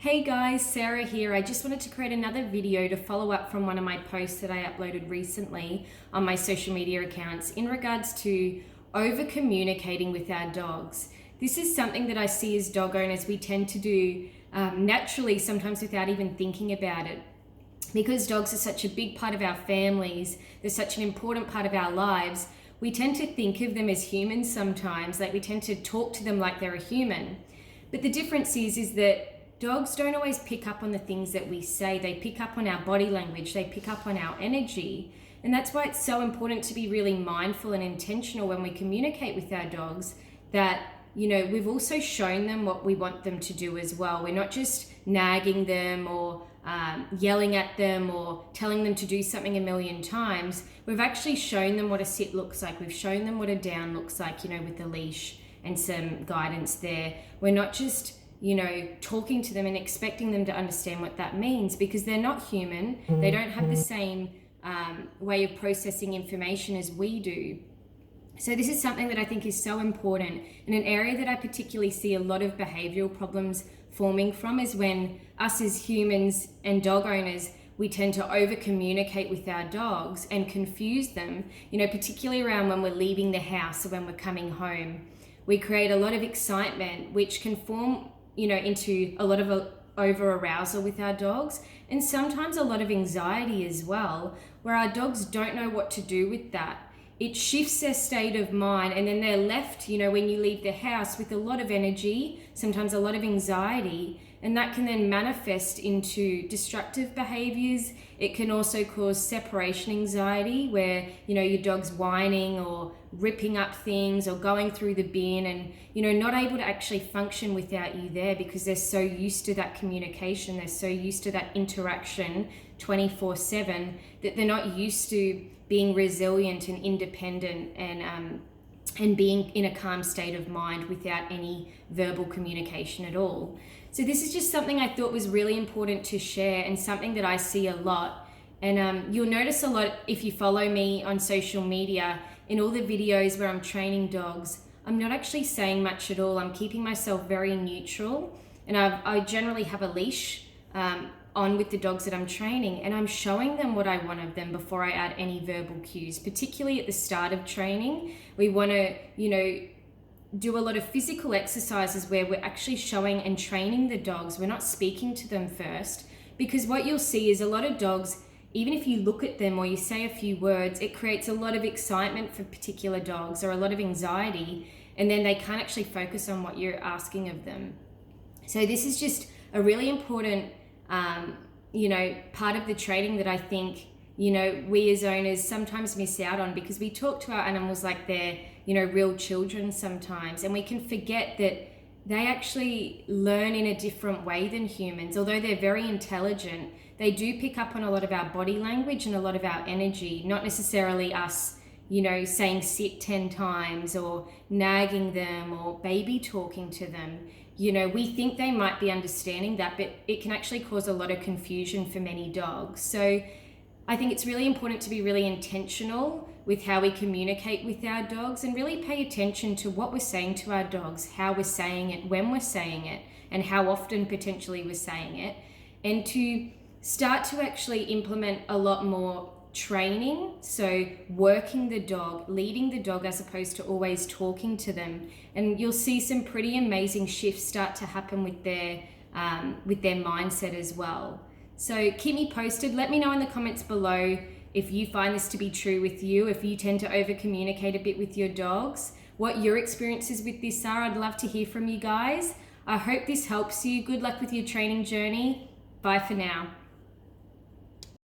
Hey guys, Sarah here. I just wanted to create another video to follow up from one of my posts that I uploaded recently on my social media accounts in regards to over communicating with our dogs. This is something that I see as dog owners we tend to do naturally, sometimes without even thinking about it. Because dogs are such a big part of our families, they're such an important part of our lives, we tend to think of them as humans sometimes, like we tend to talk to them like they're a human. But the difference is that dogs don't always pick up on the things that we say. They pick up on our body language, they pick up on our energy. And that's why it's so important to be really mindful and intentional when we communicate with our dogs that, we've also shown them what we want them to do as well. We're not just nagging them or yelling at them or telling them to do something a million times. We've actually shown them what a sit looks like. We've shown them what a down looks like, with the leash and some guidance there. We're not just talking to them and expecting them to understand what that means, because they're not human. They don't have the same way of processing information as we do. So this is something that I think is so important, and an area that I particularly see a lot of behavioral problems forming from is when us as humans and dog owners, we tend to over communicate with our dogs and confuse them, particularly around when we're leaving the house or when we're coming home. We create a lot of excitement, which can form into a lot of over-arousal with our dogs, and sometimes a lot of anxiety as well, where our dogs don't know what to do with that. It shifts their state of mind, and then they're left, when you leave the house, with a lot of energy, sometimes a lot of anxiety, and that can then manifest into destructive behaviors. It can also cause separation anxiety, where, your dog's whining or ripping up things or going through the bin and, not able to actually function without you there, because they're so used to that communication. They're so used to that interaction 24/7 that they're not used to being resilient and independent and being in a calm state of mind without any verbal communication at all. So this is just something I thought was really important to share, and something that I see a lot. And you'll notice a lot if you follow me on social media. In all the videos where I'm training dogs, I'm not actually saying much at all. I'm keeping myself very neutral, and I generally have a leash on with the dogs that I'm training, and I'm showing them what I want of them before I add any verbal cues. Particularly at the start of training, we want to, do a lot of physical exercises where we're actually showing and training the dogs. We're not speaking to them first, because what you'll see is a lot of dogs, even if you look at them or you say a few words, it creates a lot of excitement for particular dogs or a lot of anxiety, and then they can't actually focus on what you're asking of them. So this is just a really important part of the training that I think, we as owners sometimes miss out on, because we talk to our animals like they're, real children sometimes, and we can forget that they actually learn in a different way than humans. Although they're very intelligent, they do pick up on a lot of our body language and a lot of our energy, not necessarily us, saying sit 10 times or nagging them or baby talking to them. We think they might be understanding that, but it can actually cause a lot of confusion for many dogs. So I think it's really important to be really intentional with how we communicate with our dogs, and really pay attention to what we're saying to our dogs, how we're saying it, when we're saying it, and how often potentially we're saying it, and to start to actually implement a lot more training. So working the dog, leading the dog, as opposed to always talking to them. And you'll see some pretty amazing shifts start to happen with their mindset as well. So keep me posted. Let me know in the comments below if you find this to be true with you, if you tend to over communicate a bit with your dogs, what your experiences with this are. I'd love to hear from you guys. I hope this helps you. Good luck with your training journey. Bye for now.